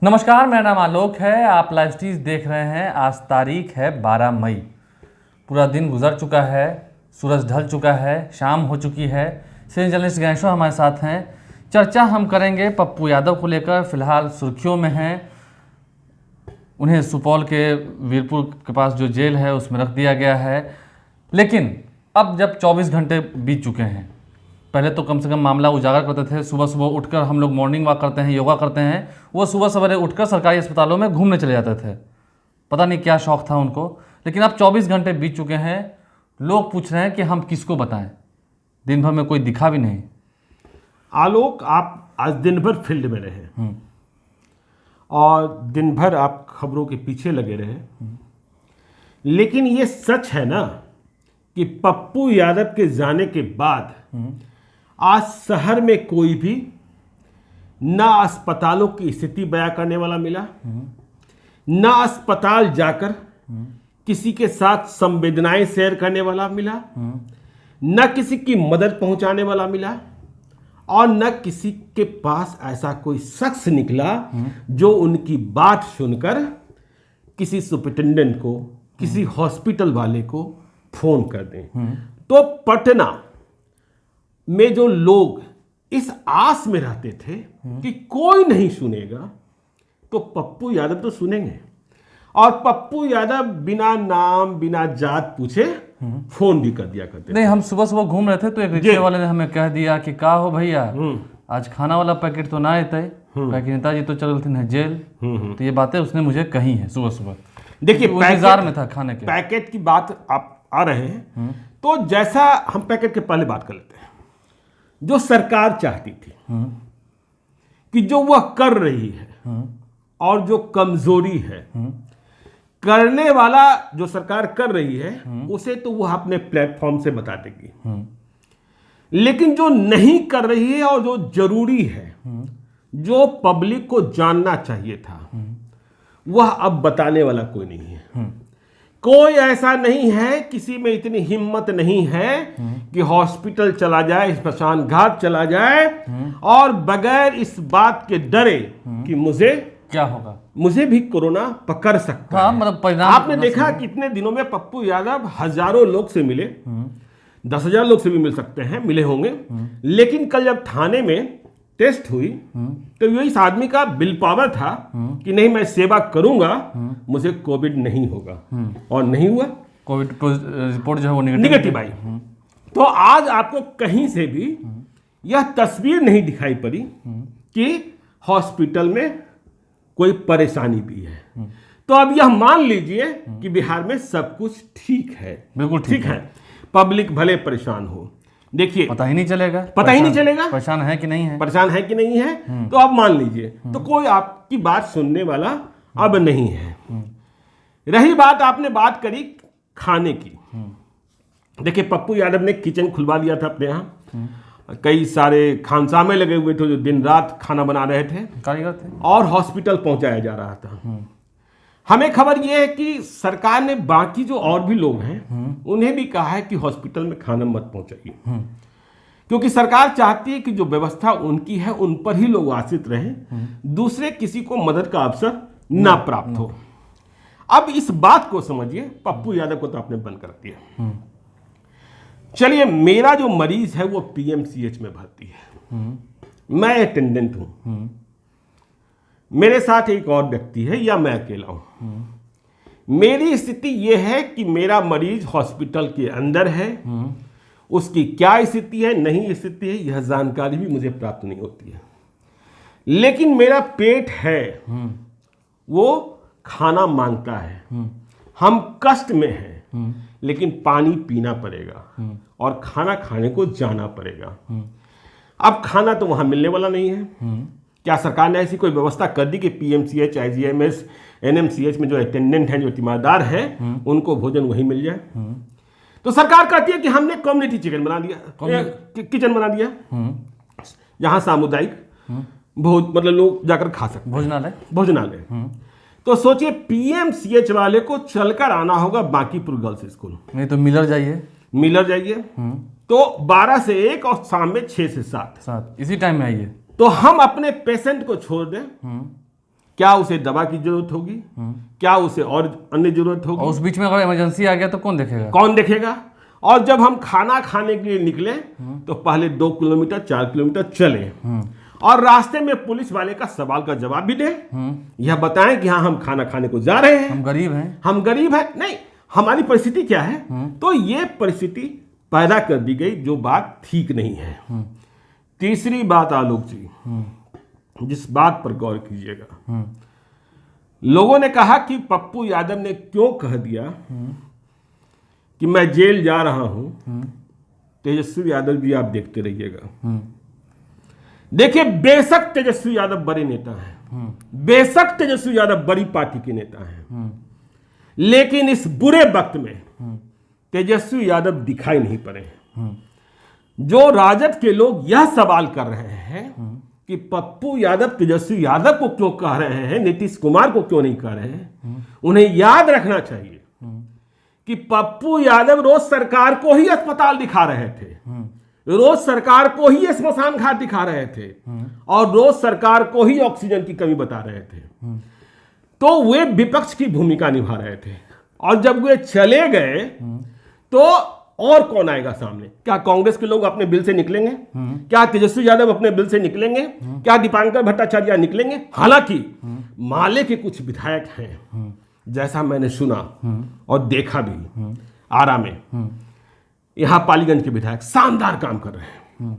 नमस्कार, मेरा नाम आलोक है। आप लाइव स्टीज देख रहे हैं। आज तारीख है 12 मई। पूरा दिन गुजर चुका है, सूरज ढल चुका है, शाम हो चुकी है। सीनियर जर्नलिस्ट गणेशो हमारे साथ हैं। चर्चा हम करेंगे पप्पू यादव को लेकर। फिलहाल सुर्खियों में हैं। उन्हें सुपौल के वीरपुर के पास जो जेल है उसमें रख दिया गया है। लेकिन अब जब 24 घंटे बीत चुके हैं, पहले तो कम से कम मामला उजागर करते थे। सुबह सुबह उठकर हम लोग मॉर्निंग वॉक करते हैं, योगा करते हैं। वो सुबह सवेरे उठकर सरकारी अस्पतालों में घूमने चले जाते थे। पता नहीं क्या शौक था उनको। लेकिन अब 24 घंटे बीत चुके हैं। लोग पूछ रहे हैं कि हम किसको बताएं। दिन भर में कोई दिखा भी नहीं। आलोक, आप आज दिन भर फील्ड में रहे और दिन भर आप खबरों के पीछे लगे रहे। लेकिन ये सच है ना कि पप्पू यादव के जाने के बाद आज शहर में कोई भी ना अस्पतालों की स्थिति बयां करने वाला मिला, ना अस्पताल जाकर किसी के साथ संवेदनाएं शेयर करने वाला मिला, न किसी की मदद पहुंचाने वाला मिला, और न किसी के पास ऐसा कोई शख्स निकला जो उनकी बात सुनकर किसी सुपरिटेंडेंट को, किसी हॉस्पिटल वाले को फोन कर दें। तो पटना में जो लोग इस आस में रहते थे कि कोई नहीं सुनेगा, तो पप्पू यादव तो सुनेंगे। और पप्पू यादव बिना नाम बिना जात पूछे फोन भी कर दिया करते। नहीं, हम सुबह सुबह घूम रहे थे तो एक रिक्शे वाले ने हमें कह दिया कि का हो भैया, आज खाना वाला पैकेट तो ना आते, नेताजी तो चल थे जेल। तो ये बातें उसने मुझे कही है सुबह सुबह। देखिए, इंतजार में था खाने के। पैकेट की बात आप आ रहे हैं, तो जैसा हम पैकेट के पहले बात कर लेते हैं। जो सरकार चाहती थी कि जो वह कर रही है और जो कमजोरी है, करने वाला जो सरकार कर रही है उसे तो वह अपने प्लेटफॉर्म से बता देगी। लेकिन जो नहीं कर रही है और जो जरूरी है, जो पब्लिक को जानना चाहिए था, वह अब बताने वाला कोई नहीं है। कोई ऐसा नहीं है, किसी में इतनी हिम्मत नहीं है कि हॉस्पिटल चला जाए, स्मशान घाट चला जाए और बगैर इस बात के डरे कि मुझे क्या होगा, मुझे भी कोरोना पकड़ सकता है। मतलब आपने देखा कितने दिनों में पप्पू यादव हजारों लोग से मिले, 10,000 लोग से भी मिल सकते हैं, मिले होंगे। लेकिन कल जब थाने में टेस्ट हुई तो यही इस आदमी का विल पावर था कि नहीं, मैं सेवा करूंगा, मुझे कोविड नहीं होगा, और नहीं हुआ। कोविड रिपोर्ट जो है वो निगेटिव आई। तो आज आपको कहीं से भी यह तस्वीर नहीं दिखाई पड़ी कि हॉस्पिटल में कोई परेशानी भी है। तो अब यह मान लीजिए कि बिहार में सब कुछ ठीक है, बिल्कुल ठीक है। पब्लिक भले परेशान हो, देखिए पता ही नहीं चलेगा, परेशान है कि नहीं है, परेशान है कि नहीं है। तो अब मान लीजिए, तो कोई आपकी बात सुनने वाला अब नहीं है। रही बात, आपने बात करी खाने की। देखिए, पप्पू यादव ने किचन खुलवा लिया था अपने यहाँ। कई सारे खानसामे लगे हुए थे जो दिन रात खाना बना रहे थे, कारीगर थे, और हॉस्पिटल पहुंचाया जा रहा था। हमें खबर यह है कि सरकार ने बाकी जो और भी लोग हैं उन्हें भी कहा है कि हॉस्पिटल में खाना मत पहुंचाइए, क्योंकि सरकार चाहती है कि जो व्यवस्था उनकी है उन पर ही लोग आश्रित रहें, दूसरे किसी को मदद का अवसर ना प्राप्त हो। अब इस बात को समझिए, पप्पू यादव को तो आपने बंद कर दिया। चलिए, मेरा जो मरीज है वो पीएमसीएच में भर्ती है, मैं अटेंडेंट हूं, मेरे साथ एक और व्यक्ति है या मैं अकेला हूं। मेरी स्थिति यह है कि मेरा मरीज हॉस्पिटल के अंदर है, उसकी क्या स्थिति है, नहीं स्थिति है, यह जानकारी भी मुझे प्राप्त नहीं होती है। लेकिन मेरा पेट है, वो खाना मांगता है, हम कष्ट में हैं, लेकिन पानी पीना पड़ेगा और खाना खाने को जाना पड़ेगा। अब खाना तो वहां मिलने वाला नहीं है। क्या सरकार ने ऐसी कोई व्यवस्था कर दी कि पीएमसीएच, आईजीएमएस, एनएमसीएच में जो अटेंडेंट हैं, जो तीमारदार हैं, उनको भोजन वहीं मिल जाए? तो सरकार कहती है कि हमने कम्युनिटी किचन बना दिया, जहां सामुदायिक मतलब लोग जाकर खा सकते, भोजनालय। तो सोचिए, पीएमसीएच वाले को चलकर आना होगा बांकीपुर गर्ल्स स्कूल, नहीं तो मिलर जाइए। तो 12 से 1 और शाम में 6 से 7 इसी टाइम में आइए। तो हम अपने पेशेंट को छोड़ दें क्या उसे दवा की जरूरत होगी, क्या उसे और अन्य जरूरत होगी, और उस बीच में अगर इमरजेंसी आ गया तो कौन देखेगा? कौन देखेगा। और जब हम खाना खाने के लिए निकले तो पहले 2 किलोमीटर 4 किलोमीटर चले और रास्ते में पुलिस वाले का सवाल का जवाब भी दे, यह बताएं कि हाँ हम खाना खाने को जा रहे हैं, हम गरीब हैं, हम गरीब हैं, नहीं हमारी परिस्थिति क्या है। तो ये परिस्थिति पैदा कर दी गई जो बात ठीक नहीं है। तीसरी बात आलोक जी, जिस बात पर गौर कीजिएगा, लोगों ने कहा कि पप्पू यादव ने क्यों कह दिया कि मैं जेल जा रहा हूं। तेजस्वी यादव जी आप देखते रहिएगा, देखिए बेशक तेजस्वी यादव बड़े नेता हैं, बेशक तेजस्वी यादव बड़ी पार्टी के नेता हैं, लेकिन इस बुरे वक्त में तेजस्वी यादव दिखाई नहीं पड़े। जो राजद के लोग यह सवाल कर रहे हैं कि पप्पू यादव तेजस्वी यादव को क्यों कह रहे हैं, नीतीश कुमार को क्यों नहीं कह रहे हैं, उन्हें याद रखना चाहिए कि पप्पू यादव रोज सरकार को ही अस्पताल दिखा रहे थे, रोज सरकार को ही स्मशान घाट दिखा रहे थे और रोज सरकार को ही ऑक्सीजन की कमी बता रहे थे। तो वे विपक्ष की भूमिका निभा रहे थे और जब वे चले गए तो और कौन आएगा सामने? क्या कांग्रेस के लोग अपने बिल से निकलेंगे? क्या तेजस्वी यादव अपने बिल से निकलेंगे? क्या दीपांकर भट्टाचार्य निकलेंगे? हालांकि माले के कुछ विधायक हैं, जैसा मैंने सुना और देखा भी आरा में, यहां पालीगंज के विधायक शानदार काम कर रहे हैं।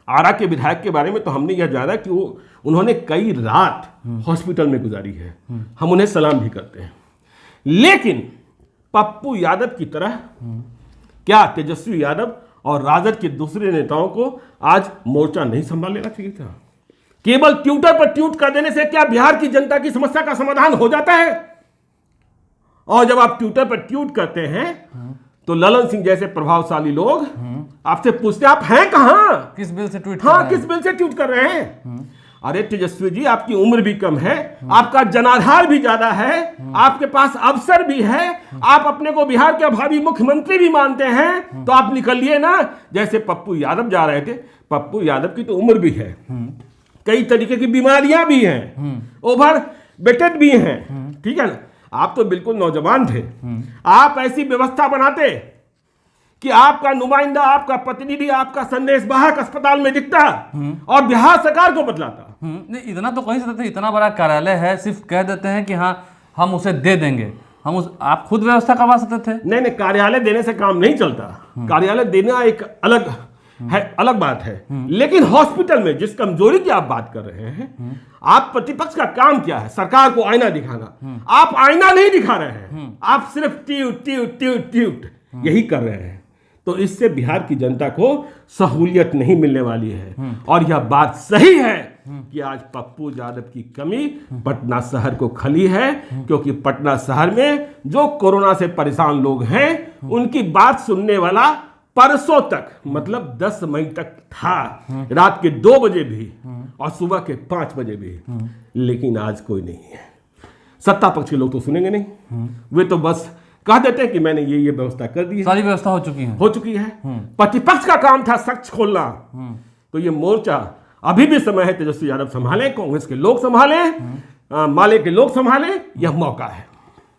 आरा के विधायक के बारे में तो हमने यह जाना कि उन्होंने कई रात हॉस्पिटल में गुजारी है, हम उन्हें सलाम भी करते हैं। लेकिन पप्पू यादव की तरह क्या तेजस्वी यादव और राजद के दूसरे नेताओं को आज मोर्चा नहीं संभाल लेना चाहिए था? केवल ट्विटर पर ट्वीट कर देने से क्या बिहार की जनता की समस्या का समाधान हो जाता है? और जब आप ट्विटर पर ट्वीट करते हैं तो ललन सिंह जैसे प्रभावशाली लोग आपसे पूछते हैं आप हैं कहां, किस बिल से ट्वीट हाँ किस बिल से ट्वीट कर रहे हैं? अरे तेजस्वी जी आपकी उम्र भी कम है, आपका जनाधार भी ज्यादा है, आपके पास अवसर भी है, आप अपने को बिहार के भावी मुख्यमंत्री भी मानते हैं, तो आप निकलिए ना। जैसे पप्पू यादव जा रहे थे, पप्पू यादव की तो उम्र भी है, कई तरीके की बीमारियां भी हैं, ओवर वेटेड भी हैं, ठीक है ना। आप तो बिल्कुल नौजवान थे, आप ऐसी व्यवस्था बनाते कि आपका नुमाइंदा, आपका प्रतिनिधि, आपका संदेश वाहक अस्पताल में दिखता और बिहार सरकार को बदलाता। नहीं इतना तो कहीं सकते थे, इतना बड़ा कार्यालय है, सिर्फ कह देते हैं कि हाँ हम उसे दे देंगे, हम उस आप खुद व्यवस्था करवा सकते थे। नहीं नहीं, कार्यालय देने से काम नहीं चलता, कार्यालय देना एक अलग है, अलग बात है। लेकिन हॉस्पिटल में जिस कमजोरी की आप बात कर रहे हैं, आप प्रतिपक्ष का काम क्या है? सरकार को आईना दिखाना। आप आईना नहीं दिखा रहे हैं, आप सिर्फ ट्यूट ट्यूट ट्यूट ट्यूट यही कर रहे हैं। तो इससे बिहार की जनता को सहूलियत नहीं मिलने वाली है। और यह बात सही है कि आज पप्पू यादव की कमी पटना शहर को खली है, क्योंकि पटना शहर में जो कोरोना से परेशान लोग हैं उनकी बात सुनने वाला परसों तक, मतलब 10 मई तक था, रात के 2 बजे भी और सुबह के 5 बजे भी। लेकिन आज कोई नहीं है। सत्ता पक्ष के लोग तो सुनेंगे नहीं, वे तो बस कह देते हैं कि मैंने ये व्यवस्था कर दी है, सारी व्यवस्था हो चुकी है। प्रतिपक्ष का काम था सच खोलना। तो ये मोर्चा अभी भी समय है, तेजस्वी यादव संभाले, कांग्रेस के लोग संभाले, माले के लोग संभाले, यह मौका है।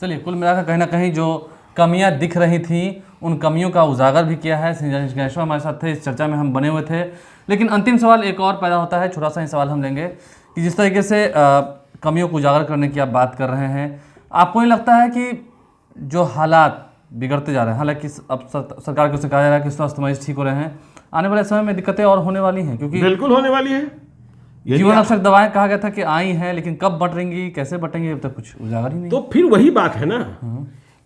चलिए, कुल मिलाकर कहीं ना कहीं जो कमियां दिख रही थी उन कमियों का उजागर भी किया है। संजय गणेशो हमारे साथ थे, इस चर्चा में हम बने हुए थे। लेकिन अंतिम सवाल एक और पैदा होता है, छोटा सा ही सवाल हम लेंगे कि जिस तरीके से कमियों को उजागर करने की आप बात कर रहे हैं, आपको नहीं लगता है कि जो हालात बिगड़ते जा रहे हैं, हालांकि अब सरकार को कहा जा रहा है कि स्वास्थ्य मरीज ठीक हो रहे हैं, आने वाले समय में दिक्कतें और होने वाली हैं, क्योंकि बिल्कुल होने वाली है। जीवन रक्षक दवाएं कहा गया था कि आई हैं, लेकिन कब बटेंगी, कैसे बटेंगी, अब तक कुछ उजागर ही नहीं। तो फिर वही बात है ना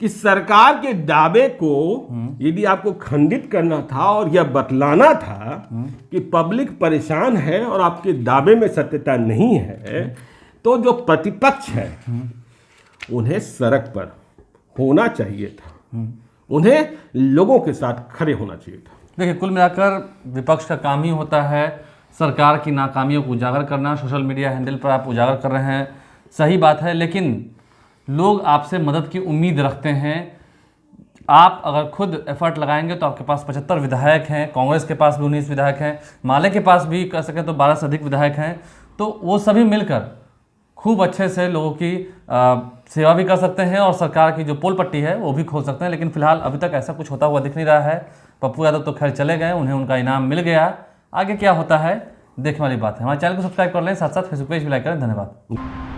कि सरकार के दावे को यदि आपको खंडित करना था और यह बतलाना था कि पब्लिक परेशान है और आपके दावे में सत्यता नहीं है, तो जो प्रतिपक्ष है उन्हें सड़क पर होना चाहिए था, उन्हें लोगों के साथ खड़े होना चाहिए था। देखिए, कुल मिलाकर विपक्ष का काम ही होता है सरकार की नाकामियों को उजागर करना। सोशल मीडिया हैंडल पर आप उजागर कर रहे हैं, सही बात है, लेकिन लोग आपसे मदद की उम्मीद रखते हैं। आप अगर खुद एफर्ट लगाएंगे तो आपके पास 75 विधायक हैं, कांग्रेस के पास भी 19 विधायक हैं, माले के पास भी कह सकें तो 12 से अधिक विधायक हैं। तो वो सभी मिलकर खूब अच्छे से लोगों की सेवा भी कर सकते हैं और सरकार की जो पोल पट्टी है वो भी खोल सकते हैं। लेकिन फिलहाल अभी तक ऐसा कुछ होता हुआ दिख नहीं रहा है। पप्पू यादव तो खैर चले गए, उन्हें उनका इनाम मिल गया। आगे क्या होता है देखने वाली बात है। हमारे चैनल को सब्सक्राइब कर लें, साथ साथ फेसबुक पेज भी लाइक करें। धन्यवाद।